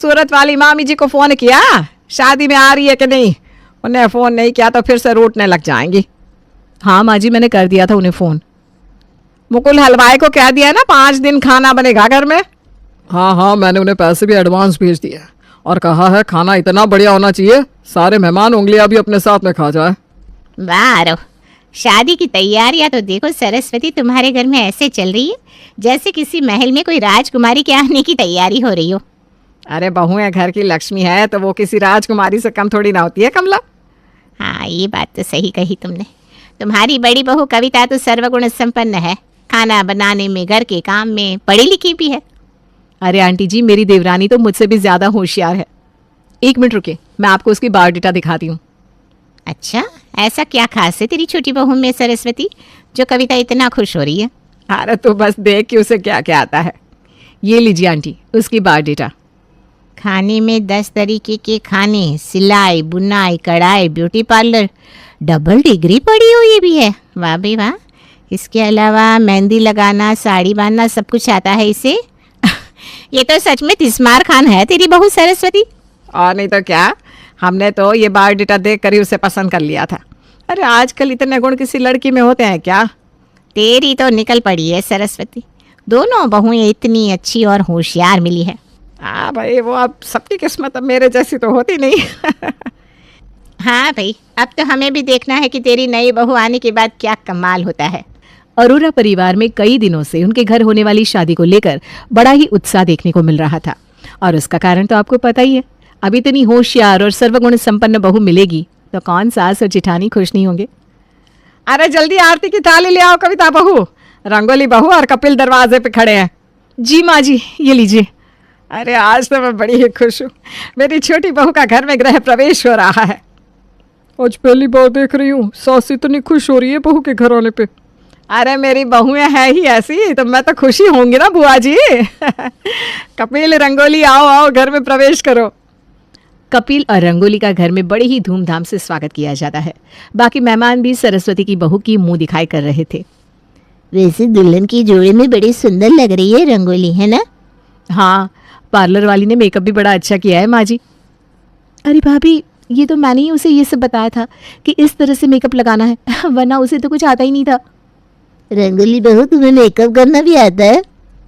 सूरत वाली मामी जी को फोन किया, शादी में आ रही है कि नहीं? उन्हें फोन नहीं किया तो फिर से रूठने लग जाएंगी। हाँ माँ जी, मैंने कर दिया था उन्हें फ़ोन। मुकुल हलवाई को कह दिया ना 5 दिन खाना बनेगा घर में। हाँ हाँ, मैंने उन्हें पैसे भी एडवांस भेज दिए और कहा है खाना इतना बढ़िया होना चाहिए सारे मेहमान उंगलियां भी अपने साथ में खा जाए। वाह रो, शादी की तैयारियां तो देखो सरस्वती तुम्हारे घर में ऐसे चल रही है जैसे किसी महल में कोई राजकुमारी के आने की तैयारी हो रही हो। अरे बहुएं घर की लक्ष्मी है तो वो किसी राजकुमारी से कम थोड़ी ना होती है कमला। हाँ, ये बात तो सही कही तुमने। तुम्हारी बड़ी बहू कविता तो सर्वगुण संपन्न है, खाना बनाने में, घर के काम में, पढ़ी लिखी भी है। अरे आंटी जी, मेरी देवरानी तो मुझसे भी ज़्यादा होशियार है। 1 मिनट रुके, मैं आपको उसकी बायोडाटा दिखाती हूँ। अच्छा, ऐसा क्या खास है तेरी छोटी बहू में सरस्वती जो कविता इतना खुश हो रही है? अरे तू बस देख कि उसे क्या क्या आता है। ये लीजिए आंटी, उसकी बायोडाटा। खाने में 10 तरीके के खाने, सिलाई, बुनाई, कढ़ाई, ब्यूटी पार्लर, डबल डिग्री पढ़ी हुई ये भी है। वाह भाई वाह। इसके अलावा मेहंदी लगाना, साड़ी बांधना, सब कुछ आता है इसे। ये तो सच में तिस्मार खान है तेरी बहू सरस्वती। और नहीं तो क्या, हमने तो ये बायोडाटा देख कर ही उसे पसंद कर लिया था। अरे आजकल इतने गुण किसी लड़की में होते हैं क्या? तेरी तो निकल पड़ी है सरस्वती, दोनों बहुएं इतनी अच्छी और होशियार मिली है। हाँ भाई, वो अब सबकी किस्मत अब मेरे जैसी तो होती नहीं। हाँ भाई, अब तो हमें भी देखना है कि तेरी नई बहू आने के बाद क्या कमाल होता है। अरोरा परिवार में कई दिनों से उनके घर होने वाली शादी को लेकर बड़ा ही उत्साह देखने को मिल रहा था, और उसका कारण तो आपको पता ही है। अब इतनी होशियार और सर्वगुण संपन्न बहू मिलेगी तो कौन सास और जिठानी खुश नहीं होंगे। अरे जल्दी आरती की थाली ले आओ कविता बहू। रंगोली बहू और कपिल दरवाजे पे खड़े हैं। जी माँ जी, ये लीजिए। अरे आज तो मैं बड़ी ही खुश हूँ, मेरी छोटी बहू का घर में गृह प्रवेश हो रहा है। आज पहली बार देख रही हूँ सास इतनी खुश हो रही है बहू के घर आने पे। अरे मेरी बहुएं हैं ही ऐसी, तो मैं तो खुशी होंगी ना बुआ जी। कपिल, रंगोली, आओ आओ घर में प्रवेश करो। कपिल और रंगोली का घर में बड़े ही धूमधाम से स्वागत किया जाता है। बाकी मेहमान भी सरस्वती की बहू की मुंह दिखाई कर रहे थे। वैसे दुल्हन की जोड़ी में बड़ी सुंदर लग रही है रंगोली, है ना? हाँ, पार्लर वाली ने मेकअप भी बड़ा अच्छा किया है माँ जी। अरे भाभी, ये तो मैंने ही उसे ये सब बताया था कि इस तरह से मेकअप लगाना है, वरना उसे तो कुछ आता ही नहीं था। रंगोली बहू, तुम्हें मेकअप करना भी आता है?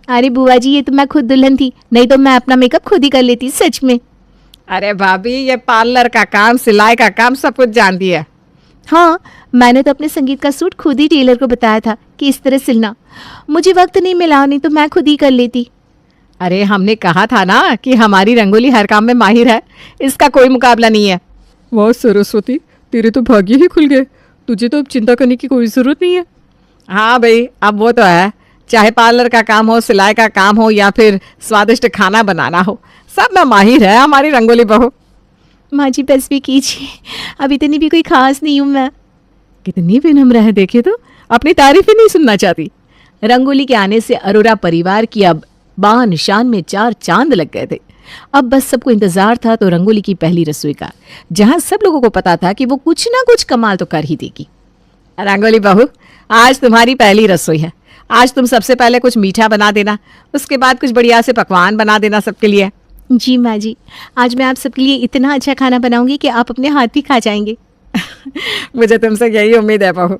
अरे बुआ जी, ये तो मैं खुद दुल्हन थी, नहीं तो मैं अपना मेकअप खुद ही कर लेती सच में। अरे भाभी, ये पार्लर का काम, सिलाई का काम सब कुछ जानती है। हाँ, मैंने तो अपने संगीत का सूट खुद ही टेलर को बताया था कि इस तरह सिलना। मुझे वक्त नहीं मिला, नहीं तो मैं खुद ही कर लेती। अरे हमने कहा था ना कि हमारी रंगोली हर काम में माहिर है, इसका कोई मुकाबला नहीं है। वाह सरस्वती, तेरे तो भाग्य ही खुल गए, तुझे तो अब चिंता करने की कोई ज़रूरत नहीं है। हाँ भाई, अब वो तो है, चाहे पार्लर का काम हो, सिलाई का काम हो या फिर स्वादिष्ट खाना बनाना हो, सब में माहिर है हमारी रंगोली बहू। माँ जी बस भी कीजिए, अब इतनी भी कोई खास नहीं हूँ मैं। कितनी विनम्र है, देखिए तो अपनी तारीफ ही नहीं सुनना चाहती। रंगोली के आने से अरोरा परिवार की अब बान शान में 4 चांद लग गए थे। अब बस सबको इंतजार था तो रंगोली की पहली रसोई का, जहां सब लोगों को पता था कि वो कुछ ना कुछ कमाल तो कर ही देगी। रंगोली बहू, आज तुम्हारी पहली रसोई है। आज तुम सबसे पहले कुछ मीठा बना देना, उसके बाद कुछ बढ़िया से पकवान बना देना सबके लिए। जी माँ जी, आज मैं आप सबके लिए इतना अच्छा खाना बनाऊंगी कि आप अपने हाथ ही खा जाएंगे। मुझे तुमसे यही उम्मीद है बहू।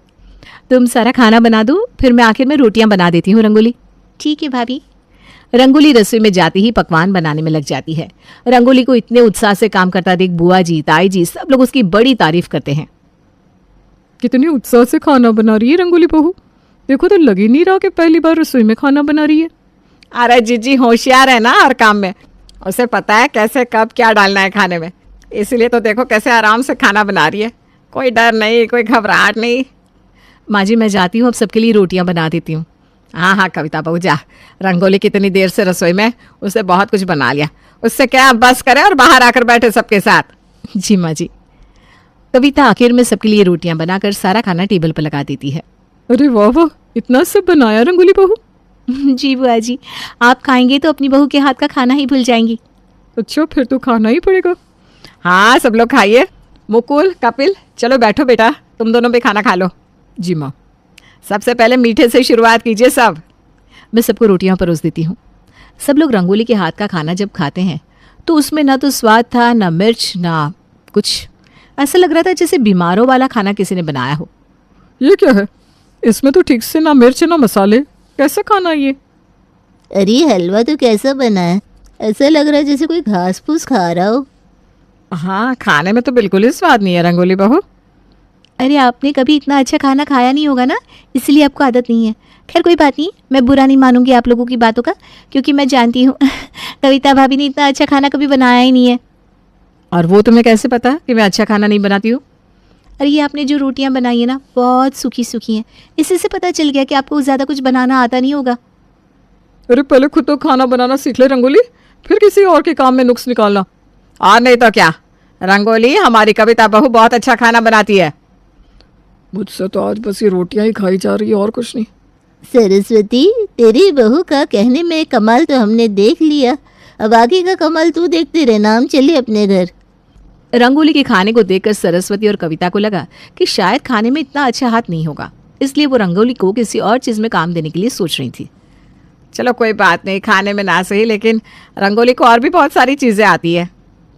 तुम सारा खाना बना दो, फिर मैं आखिर में रोटियां बना देती हूँ रंगोली। ठीक है भाभी। रंगोली रसोई में जाती ही पकवान बनाने में लग जाती है। रंगोली को इतने उत्साह से काम करता देख बुआ जी, ताई जी सब लोग उसकी बड़ी तारीफ करते हैं। कितने उत्साह से खाना बना रही है रंगोली बहू, देखो तो लग ही नहीं रहा कि पहली बार रसोई में खाना बना रही है। अरे जीजी होशियार है ना हर काम में, उसे पता है कैसे कब क्या डालना है खाने में, इसलिए तो देखो कैसे आराम से खाना बना रही है। कोई डर नहीं, कोई घबराहट नहीं। माँ जी मैं जाती हूँ, अब सबके लिए रोटियाँ बना देती हूँ। हाँ हाँ कविता बहू जा, रंगोली कितनी देर से रसोई में, उसे बहुत कुछ बना लिया, उससे क्या बस करे और बाहर आकर बैठे सबके साथ। जी माँ जी। कविता आखिर में सबके लिए रोटियां बनाकर सारा खाना टेबल पर लगा देती है। अरे वाह वाह, इतना सब बनाया रंगोली बहू। जी बुआ जी, आप खाएंगे तो अपनी बहू के हाथ का खाना ही भूल जाएंगी। अच्छा, फिर तो खाना ही पड़ेगा। हाँ सब लोग खाइए। मुकुल, कपिल, चलो बैठो बेटा, तुम दोनों भी खाना खा लो। जी माँ। सबसे पहले मीठे से शुरुआत कीजिए सब। मैं सबको रोटियां परोस देती हूँ। सब लोग रंगोली के हाथ का खाना जब खाते हैं तो उसमें ना तो स्वाद था, ना मिर्च, ना कुछ। ऐसा लग रहा था जैसे बीमारों वाला खाना किसी ने बनाया हो। ये क्या है? इसमें तो ठीक से ना मिर्च ना मसाले, कैसे खाना ये? अरे हलवा तो कैसा बना है, ऐसा लग रहा है जैसे कोई घास फूस खा रहा हो। हाँ, खाने में तो बिल्कुल ही स्वाद नहीं है रंगोली बहू। अरे आपने कभी इतना अच्छा खाना खाया नहीं होगा ना, इसलिए आपको आदत नहीं है। खैर कोई बात नहीं, मैं बुरा नहीं मानूंगी आप लोगों की बातों का, क्योंकि मैं जानती हूँ कविता भाभी ने इतना अच्छा खाना कभी बनाया ही नहीं है। और वो तुम्हें कैसे पता कि मैं अच्छा खाना नहीं बनाती हूँ? अरे ये आपने जो रोटियां बनाई है ना, बहुत सूखी सूखी हैं, इसी से पता चल गया कि आपको ज़्यादा कुछ बनाना आता नहीं होगा। अरे पहले खुद तो खाना बनाना सीख ले रंगोली, फिर किसी और के काम में नुक्स निकालना। और नहीं तो क्या, रंगोली हमारी कविता बहू बहुत अच्छा खाना बनाती है। मुझसे तो आज बस ये रोटियां ही खाई जा रही है और कुछ नहीं। सरस्वती, तेरी बहू का कहने में कमाल तो हमने देख लिया, अब आगे का कमाल तू देखते रहना, हम चले अपने घर। रंगोली के खाने को देखकर सरस्वती और कविता को लगा कि शायद खाने में इतना अच्छा हाथ नहीं होगा, इसलिए वो रंगोली को किसी और चीज़ में काम देने के लिए सोच रही थी। चलो कोई बात नहीं, खाने में ना सही, लेकिन रंगोली को और भी बहुत सारी चीज़ें आती है।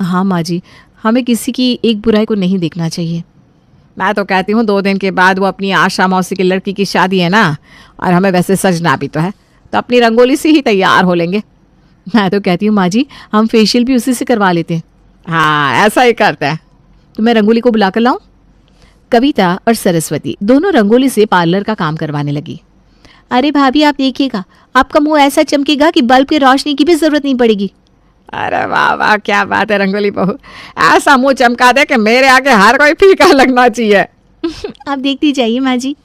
हाँ माँ जी, हमें किसी की एक बुराई को नहीं देखना चाहिए। मैं तो कहती हूँ 2 दिन के बाद वो अपनी आशा मौसी की लड़की की शादी है ना, और हमें वैसे सजना भी तो है, तो अपनी रंगोली से ही तैयार हो लेंगे। मैं तो कहती हूँ माँ जी, हम फेशियल भी उसी से करवा लेते हैं। हाँ, ऐसा ही करते हैं। तो मैं रंगोली को बुला कर लाऊं? कविता और सरस्वती दोनों रंगोली से पार्लर का काम करवाने लगी। अरे भाभी आप देखिएगा, आपका मुंह ऐसा चमकेगा कि बल्ब की रोशनी की भी जरूरत नहीं पड़ेगी। अरे वाह वाह, क्या बात है रंगोली बहू, ऐसा मुंह चमका दे कि मेरे आगे हर कोई फीका लगना चाहिए। आप देखती जाइए माँ जी।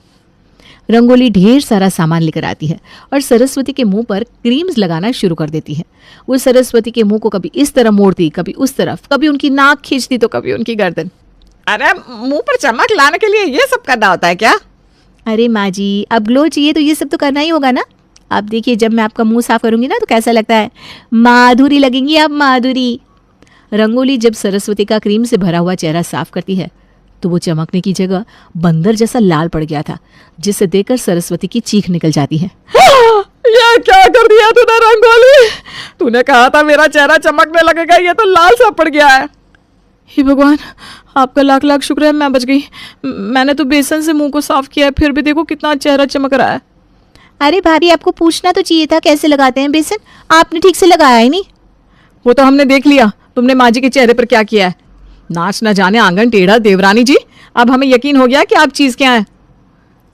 रंगोली ढेर सारा सामान लेकर आती है और सरस्वती के मुंह पर क्रीम्स लगाना शुरू कर देती है। वो सरस्वती के मुंह को कभी इस तरह मोड़ती, कभी उस तरफ, कभी उनकी नाक खींचती तो कभी उनकी गर्दन। अरे मुंह पर चमक लाने के लिए ये सब करना होता है क्या? अरे माँ जी, अब ग्लो चाहिए तो ये सब तो करना ही होगा ना। आप देखिए, जब मैं आपका मुंह साफ करूंगी ना तो कैसा लगता है, माधुरी लगेंगी आप, माधुरी। रंगोली जब सरस्वती का क्रीम से भरा हुआ चेहरा साफ करती है तो वो चमकने की जगह बंदर जैसा लाल पड़ गया था, जिसे देखकर सरस्वती की चीख निकल जाती है। ये क्या कर दिया तूने रंगोली? तूने कहा था मेरा चेहरा चमकने लगेगा, ये तो लाल सा पड़ गया है। हे भगवान, आपका लाख लाख शुक्र है मैं बच गई। मैंने तो बेसन से मुंह को साफ किया है, फिर भी देखो कितना चेहरा चमक रहा है। अरे भाभी, आपको पूछना तो चाहिए था कैसे लगाते हैं बेसन, आपने ठीक से लगाया ही नहीं। वो तो हमने देख लिया तुमने माँ जी के चेहरे पर क्या किया है। नाच न जाने आंगन टेढ़ा देवरानी जी, अब हमें यकीन हो गया कि आप चीज क्या है।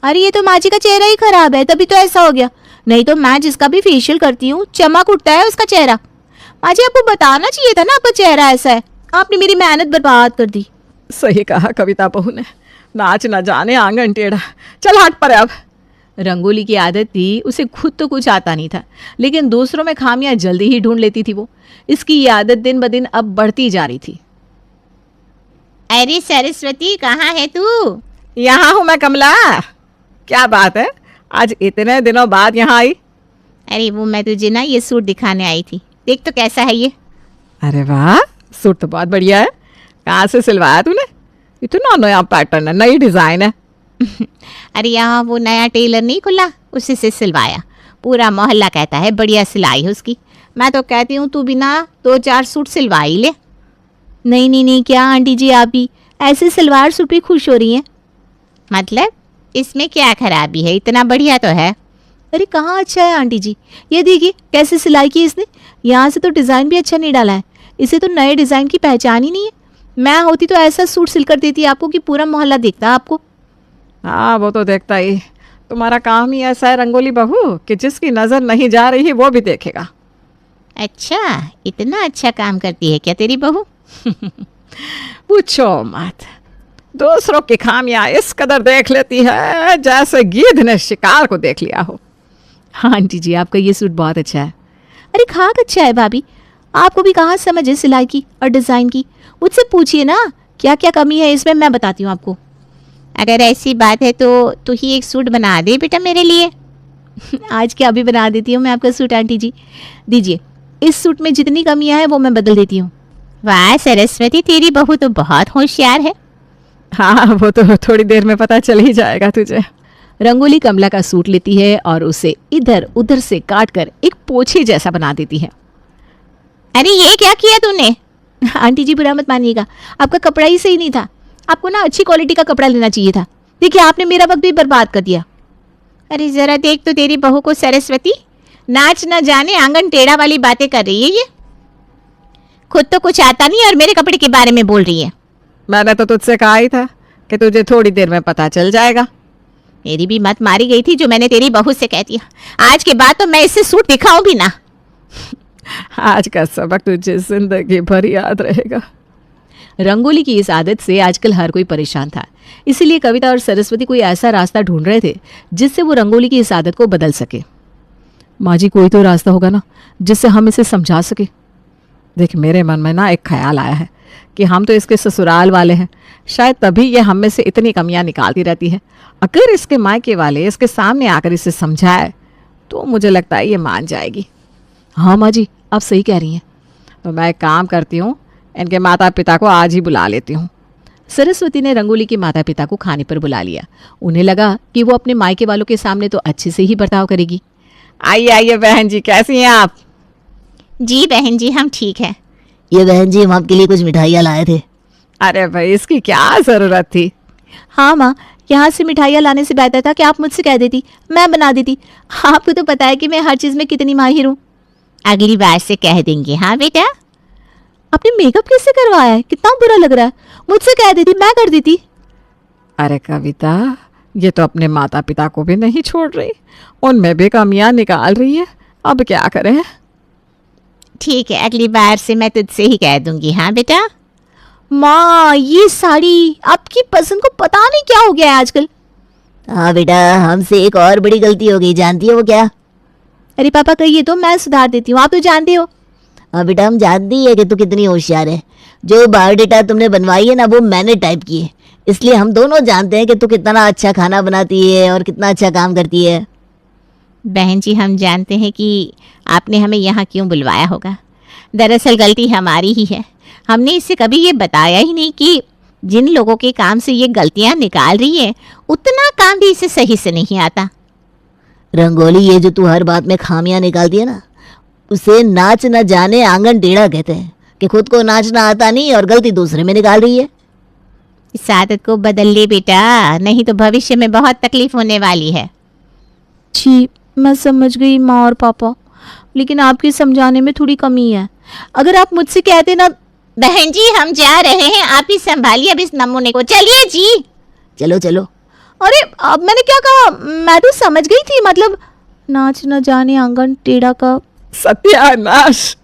अरे ये तो माँ जी का चेहरा ही खराब है, तभी तो ऐसा हो गया, नहीं तो मैं जिसका भी फेशियल करती हूँ चमक उठता है उसका चेहरा। माँ जी आपको बताना चाहिए था ना आपका चेहरा ऐसा है, आपने मेरी मेहनत बर्बाद कर दी। सही कहा कविता बहू ने, नाच न जाने आंगन टेढ़ा। चल हट पर अब। रंगोली की आदत थी, उसे खुद तो कुछ आता नहीं था, लेकिन दूसरों में खामियां जल्दी ही ढूंढ लेती थी वो। इसकी ये आदत दिन ब दिन अब बढ़ती जा रही थी। अरे सरस्वती, कहाँ है तू? यहाँ हूँ मैं कमला। क्या बात है, आज इतने दिनों बाद यहाँ आई? अरे वो मैं तुझे ना ये सूट दिखाने आई थी, देख तो कैसा है ये। अरे वाह, सूट तो बहुत बढ़िया है। कहाँ से सिलवाया तूने? इतना नया पैटर्न है, नई डिज़ाइन है। अरे यहाँ वो नया टेलर नहीं खुला, उसी से सिलवाया। पूरा मोहल्ला कहता है बढ़िया सिलाई है उसकी। मैं तो कहती हूँ तू भी ना 2-4 सूट सिलवा ही ले। नहीं नहीं नहीं, क्या आंटी जी आप भी ऐसे सलवार सूट पे खुश हो रही हैं? मतलब इसमें क्या खराबी है, इतना बढ़िया तो है। अरे कहाँ अच्छा है आंटी जी, ये देखिए कैसे सिलाई की इसने। यहाँ से तो डिज़ाइन भी अच्छा नहीं डाला है, इसे तो नए डिज़ाइन की पहचान ही नहीं है। मैं होती तो ऐसा सूट सिलकर देती आपको कि पूरा मोहल्ला देखता आपको। हाँ वो तो देखता ही, तुम्हारा काम ही ऐसा है रंगोली बहू कि जिसकी नज़र नहीं जा रही है वो भी देखेगा। अच्छा, इतना अच्छा काम करती है क्या तेरी बहू? पूछो मत, दूसरों की खामियां इस कदर देख लेती है जैसे गिद्ध ने शिकार को देख लिया हो। हाँ आंटी जी, आपका ये सूट बहुत अच्छा है। अरे खाक अच्छा है भाभी, आपको भी कहाँ समझ है सिलाई की और डिज़ाइन की। मुझसे पूछिए ना क्या क्या कमी है इसमें, मैं बताती हूँ आपको। अगर ऐसी बात है तो तू ही एक सूट बना दे बेटा मेरे लिए। आज क्या अभी बना देती हूँ मैं आपका सूट आंटी जी, दीजिए। इस सूट में जितनी कमियाँ हैं वो मैं बदल देती हूँ। वाह सरस्वती, तेरी बहू तो बहुत होशियार है। हाँ वो तो थोड़ी देर में पता चल ही जाएगा तुझे। रंगोली कमला का सूट लेती है और उसे इधर उधर से काट कर एक पोछे जैसा बना देती है। अरे ये क्या किया तूने? आंटी जी बुरा मत मानिएगा, आपका कपड़ा ही सही नहीं था। आपको ना अच्छी क्वालिटी का कपड़ा लेना चाहिए था। देखिए आपने मेरा वक्त भी बर्बाद कर दिया। अरे जरा देख तो तेरी बहू को, सरस्वती नाच न जाने आंगन टेढ़ा वाली बातें कर रही है ये। खुद तो कुछ आता नहीं और मेरे कपड़े के बारे में बोल रही है। मैंने तो तुझसे कहा ही था कि तुझे थोड़ी देर में पता चल जाएगा। मेरी भी मत मारी गई थी जो मैंने तेरी बहू से कह दिया। आज के बाद तो मैं इससे सूट दिखाऊं भी ना। आज का सबक तुझे जिंदगी भर याद रहेगा। रंगोली की इस आदत से आजकल हर कोई परेशान था, इसीलिए कविता और सरस्वती कोई ऐसा रास्ता ढूंढ रहे थे जिससे वो रंगोली की इस आदत को बदल सके। माँ जी, कोई तो रास्ता होगा ना जिससे हम इसे समझा सके। देख, मेरे मन में ना एक ख्याल आया है कि हम तो इसके ससुराल वाले हैं, शायद तभी ये हम में से इतनी कमियां निकालती रहती है। अगर इसके मायके वाले इसके सामने आकर इसे समझाए तो मुझे लगता है ये मान जाएगी। हाँ माँ जी, आप सही कह रही हैं। तो मैं एक काम करती हूँ, इनके माता पिता को आज ही बुला लेती हूँ। सरस्वती ने रंगोली के माता पिता को खाने पर बुला लिया। उन्हें लगा कि वो अपने मायके वालों के सामने तो अच्छे से ही बर्ताव करेगी। आइए आइए बहन जी, कैसी हैं आप? जी बहन जी, हम ठीक है। ये बहन जी, हम आपके लिए कुछ मिठाइयाँ लाए थे। अरे भाई, इसकी क्या ज़रूरत थी? हाँ माँ, यहाँ से मिठाइयाँ लाने से बेहतर था कि आप मुझसे कह देती, मैं बना देती। आपको तो पता है कि मैं हर चीज़ में कितनी माहिर हूँ। अगली बार से कह देंगे। हाँ बेटा। आपने मेकअप कैसे करवाया है? कितना बुरा लग रहा है। मुझसे कह देती, मैं कर देती। अरे कविता, ये तो अपने माता पिता को भी नहीं छोड़ रही, उनमें भी कमियां निकाल रही है। अब क्या करें? ठीक है, अगली बार से मैं तुझसे ही कह दूंगी। हाँ बेटा। माँ, ये साड़ी आपकी पसंद को पता नहीं क्या हो गया है आजकल। हाँ बेटा, हमसे एक और बड़ी गलती हो गई, जानती हो वो क्या? अरे पापा कहिए तो, मैं सुधार देती हूँ, आप तो जानते हो। हाँ बेटा, हम जानती है कि तू कितनी होशियार है। जो बायोडेटा तुमने बनवाई है ना, वो मैंने टाइप की है, इसलिए हम दोनों जानते हैं कि तू कितना अच्छा खाना बनाती है और कितना अच्छा काम करती है। बहन जी, हम जानते हैं कि आपने हमें यहाँ क्यों बुलवाया होगा। दरअसल गलती हमारी ही है। हमने इससे कभी ये बताया ही नहीं कि जिन लोगों के काम से ये गलतियाँ निकाल रही है, उतना काम भी इसे सही से नहीं आता। रंगोली, ये जो तू हर बात में खामियां निकालती है ना, उसे नाच न जाने आंगन टेढ़ा कहते हैं कि खुद को नाचना आता नहीं और गलती दूसरे में निकाल रही है। इस आदत को बदल ले बेटा, नहीं तो भविष्य में बहुत तकलीफ होने वाली है। जी, मैं समझ गई माँ और पापा, लेकिन आपके समझाने में थोड़ी कमी है। अगर आप मुझसे कहते ना। बहन जी, हम जा रहे हैं, आप ही संभालिए अब इस नमूने को। चलिए जी। चलो चलो। अरे अब मैंने क्या कहा? मैं तो समझ गई थी, मतलब नाच न जाने आंगन टेढ़ा का। सत्यानाश!